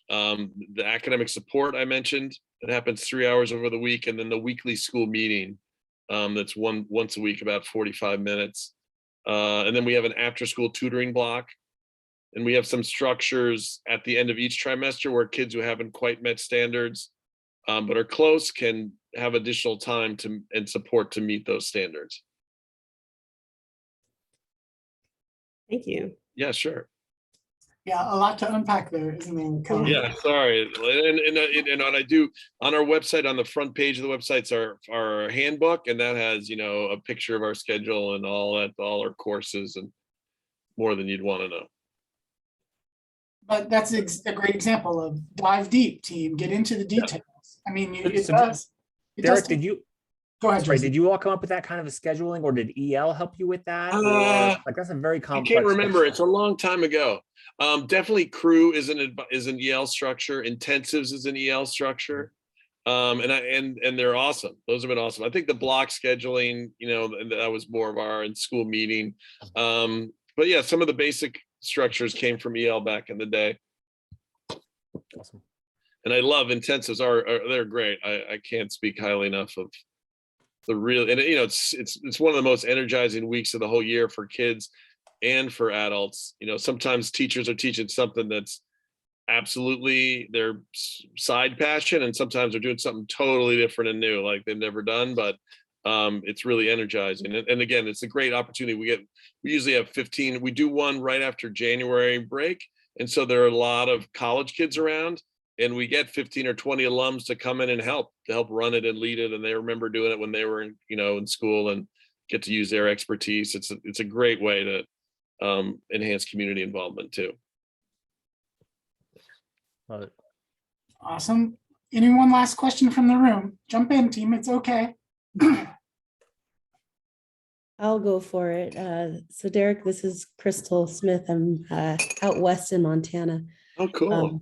the academic support I mentioned. It happens 3 hours over the week, and then the weekly school meeting that's once a week, about 45 minutes. And then we have an after-school tutoring block, and we have some structures at the end of each trimester where kids who haven't quite met standards but are close can have additional time and support to meet those standards. Thank you. Yeah, sure. Yeah, a lot to unpack there, isn't there, Kelly? Yeah, sorry. And what I do on our website, on the front page of the website's our handbook, and that has, a picture of our schedule and all our courses and more than you'd want to know. But that's a great example of dive deep, team, get into the details. I mean, it So, does. It does Derek, take- did you, Go ahead, sorry, Jason. did you all come up with that kind of a scheduling, or did EL help you with that? Or like that's a very I complex. can't remember. It's a long time ago. Definitely crew is an EL structure. Intensives is an EL structure. And they're awesome. Those have been awesome. I think the block scheduling, that was more of our in-school meeting. But yeah, some of the basic structures came from EL back in the day. Awesome. And I love intensives. They're great. I can't speak highly enough of the real, and it's one of the most energizing weeks of the whole year for kids and for adults. Sometimes teachers are teaching something that's absolutely their side passion, and sometimes they're doing something totally different and new, like they've never done, but it's really energizing. And again, it's a great opportunity. We usually have 15. We do one right after January break, and so there are a lot of college kids around, and we get 15 or 20 alums to come in and help run it and lead it, and they remember doing it when they were in school and get to use their expertise. It's a great way to enhance community involvement too. Love it. Awesome. Anyone last question from the room? Jump in, team. It's okay. I'll go for it. So Derek, this is Crystal Smith. I'm out west in Montana. Oh, cool.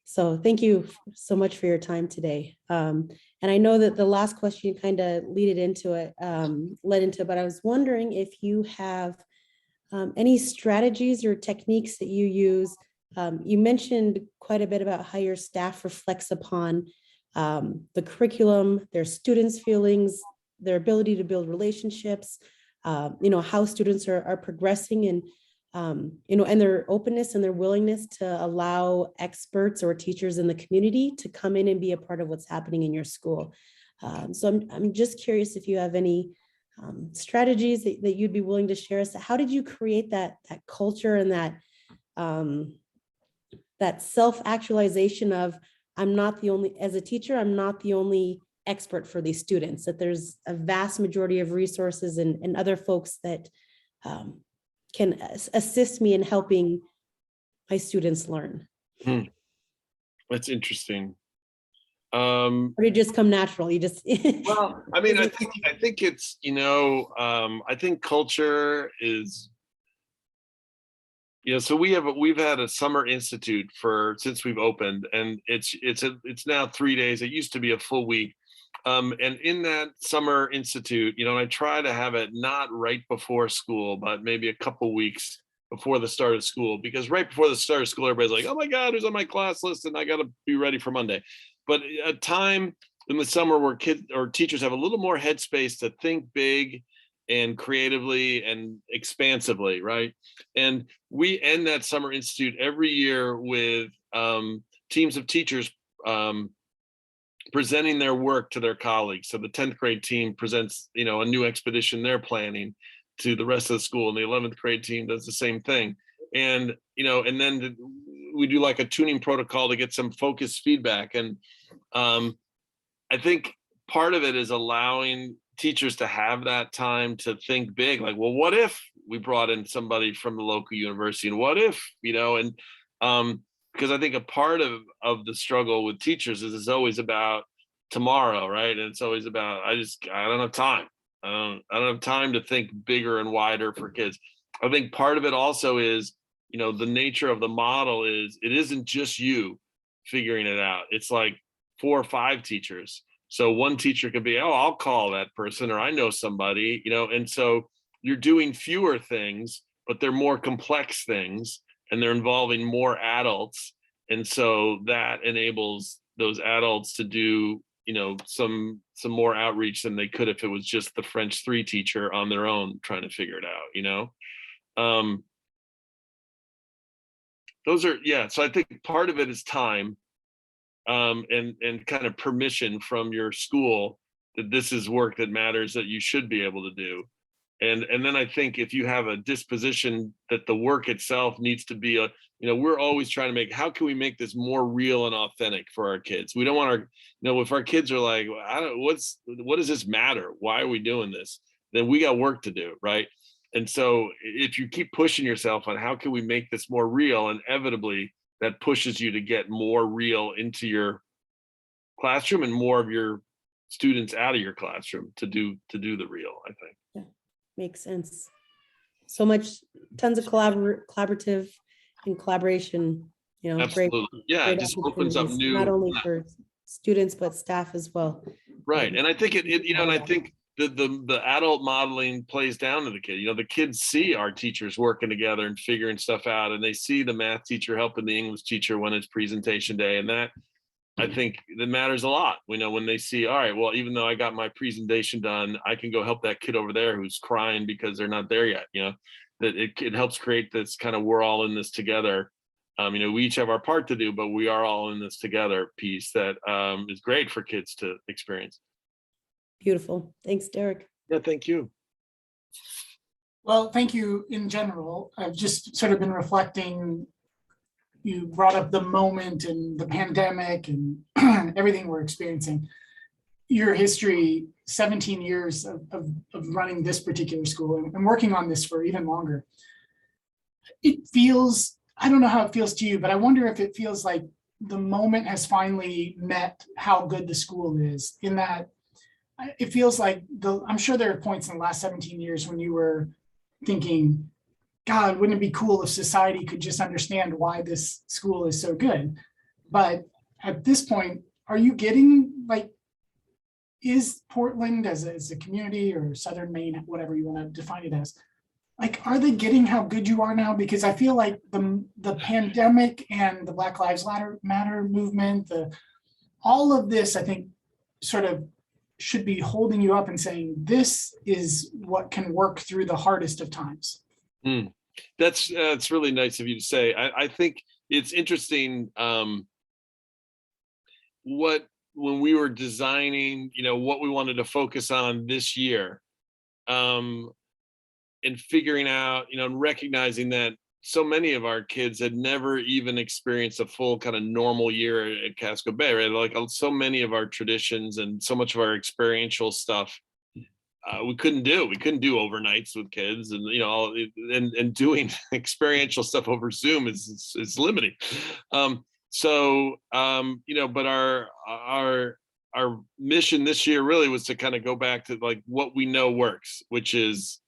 So thank you so much for your time today. And I know that the last question kind of led into it, but I was wondering if you have any strategies or techniques that you use. You mentioned quite a bit about how your staff reflects upon the curriculum, their students' feelings, their ability to build relationships, how students are progressing, and and their openness and their willingness to allow experts or teachers in the community to come in and be a part of what's happening in your school. So I'm just curious if you have any strategies that you'd be willing to share us. How did you create that culture and that self-actualization of, I'm not the only, as a teacher, I'm not the only expert for these students, that there's a vast majority of resources and other folks that can assist me in helping my students learn. That's interesting. Or did it just come natural? You just Well, I mean, I think it's, I think culture is, so we've had a summer institute since we've opened, and it's now 3 days. It used to be a full week. And in that summer institute, I try to have it not right before school, but maybe a couple weeks before the start of school, because right before the start of school, everybody's like, oh my God, who's on my class list? And I got to be ready for Monday. But a time in the summer where kids or teachers have a little more headspace to think big and creatively and expansively, right? And we end that summer institute every year with teams of teachers presenting their work to their colleagues. So the 10th grade team presents, a new expedition they're planning to the rest of the school, and the 11th grade team does the same thing. And, and then we do like a tuning protocol to get some focused feedback. And I think part of it is allowing teachers to have that time to think big, like, well, what if we brought in somebody from the local university, and what if, because I think a part of the struggle with teachers is it's always about tomorrow, right? And it's always about, I don't have time. I don't have time to think bigger and wider for kids. I think part of it also is, the nature of the model is it isn't just you figuring it out. It's like 4 or 5 teachers. So one teacher could be, oh, I'll call that person, or I know somebody, and so you're doing fewer things, but they're more complex things, and they're involving more adults. And so that enables those adults to do, some more outreach than they could if it was just the French 3 teacher on their own trying to figure it out, Those are, so I think part of it is time, and kind of permission from your school that this is work that matters, that you should be able to do. And then I think if you have a disposition that the work itself needs to be we're always trying to how can we make this more real and authentic for our kids? We don't want our, if our kids are like, what does this matter? Why are we doing this? Then we got work to do, right? And so if you keep pushing yourself on how can we make this more real, inevitably that pushes you to get more real into your classroom and more of your students out of your classroom to do the real, I think. Yeah, makes sense. So much, tons of collaborative and collaboration, Absolutely. Yeah, it just opens up new, not only for students, but staff as well. Right. And I think and I think the adult modeling plays down to the kid. The kids see our teachers working together and figuring stuff out, and they see the math teacher helping the English teacher when it's presentation day. And that, I think, that matters a lot. When they see, all right, well, even though I got my presentation done, I can go help that kid over there who's crying because they're not there yet. That it helps create this kind of we're all in this together. We each have our part to do, but we are all in this together piece that is great for kids to experience. Beautiful. Thanks, Derek. Yeah, thank you. Well, thank you in general. I've just sort of been reflecting. You brought up the moment and the pandemic and everything we're experiencing. Your history, 17 years of running this particular school and working on this for even longer. It feels, I don't know how it feels to you, but I wonder if it feels like the moment has finally met how good the school is, in that it feels like I'm sure there are points in the last 17 years when you were thinking, God, wouldn't it be cool if society could just understand why this school is so good? But at this point, are you getting, is Portland as a community, or Southern Maine, whatever you want to define it as, are they getting how good you are now? Because I feel like the pandemic and the Black Lives Matter movement, all of this, I think, sort of should be holding you up and saying, this is what can work through the hardest of times. That's really nice of you to say. I think it's interesting when we were designing, what we wanted to focus on this year, and figuring out, and recognizing that so many of our kids had never even experienced a full kind of normal year at Casco Bay, right? So many of our traditions and so much of our experiential stuff we couldn't do. We couldn't do overnights with kids, and and doing experiential stuff over Zoom is limiting. But our mission this year really was to kind of go back to what we know works, which is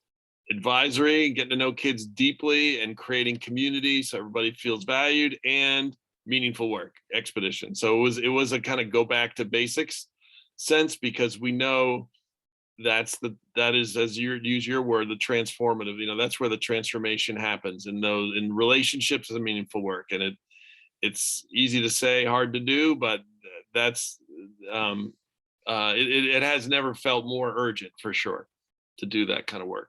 advisory, getting to know kids deeply and creating community so everybody feels valued, and meaningful work, expedition. So it was a kind of go back to basics sense, because we know that is, as you use your word, the transformative, that's where the transformation happens in relationships and meaningful work. And it's easy to say, hard to do, but that's it has never felt more urgent, for sure, to do that kind of work.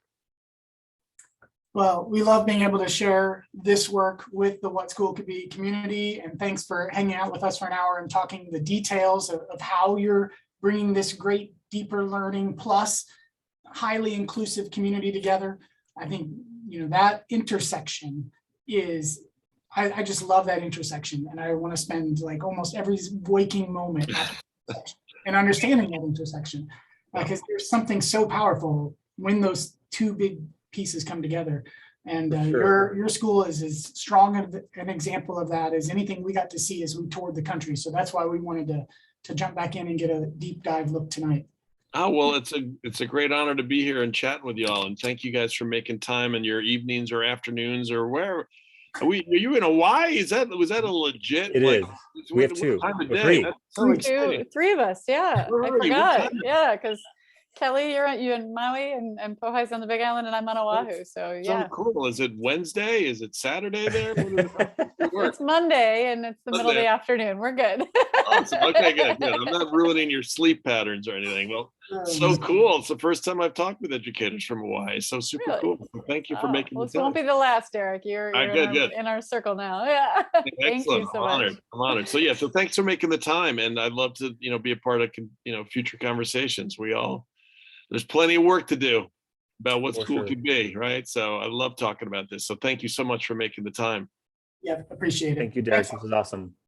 Well, we love being able to share this work with the What School Could Be community, and thanks for hanging out with us for an hour and talking the details of how you're bringing this great deeper learning plus highly inclusive community together. I think, that intersection is, I just love that intersection, and I want to spend almost every waking moment and understanding that intersection, because there's something so powerful when those two big pieces come together. And Sure. your school is as strong an example of that as anything we got to see as we toured the country. So that's why we wanted to jump back in and get a deep dive look tonight. Oh, well, it's a great honor to be here and chatting with y'all, and thank you guys for making time in your evenings or afternoons or where. Are you in Hawaii? Was that a legit? It is. We have two. Time of Or day? three. That's so exciting. Three of us. Yeah, Where I are you? What forgot. time? Yeah, because Kelly, you're in Maui, and Pohai's on the Big Island, and I'm on Oahu. So yeah, So cool. Is it Wednesday? Is it Saturday there? it's Monday, and it's the middle of the afternoon. We're good. Awesome. Okay, good. I'm not ruining your sleep patterns or anything. Well, so cool. It's the first time I've talked with educators from Hawaii. So super Really? cool. Thank you for making Well, the this won't time. be the last, Eric. You're in our circle now. Yeah. Thank Excellent. you so I'm much. honored. So yeah, so thanks for making the time, and I'd love to, be a part of, future conversations. There's plenty of work to do. about what For school sure. could be, right? So I love talking about this. So thank you so much for making the time. Yeah, appreciate it. Thank you, Derek. Thanks. This was awesome.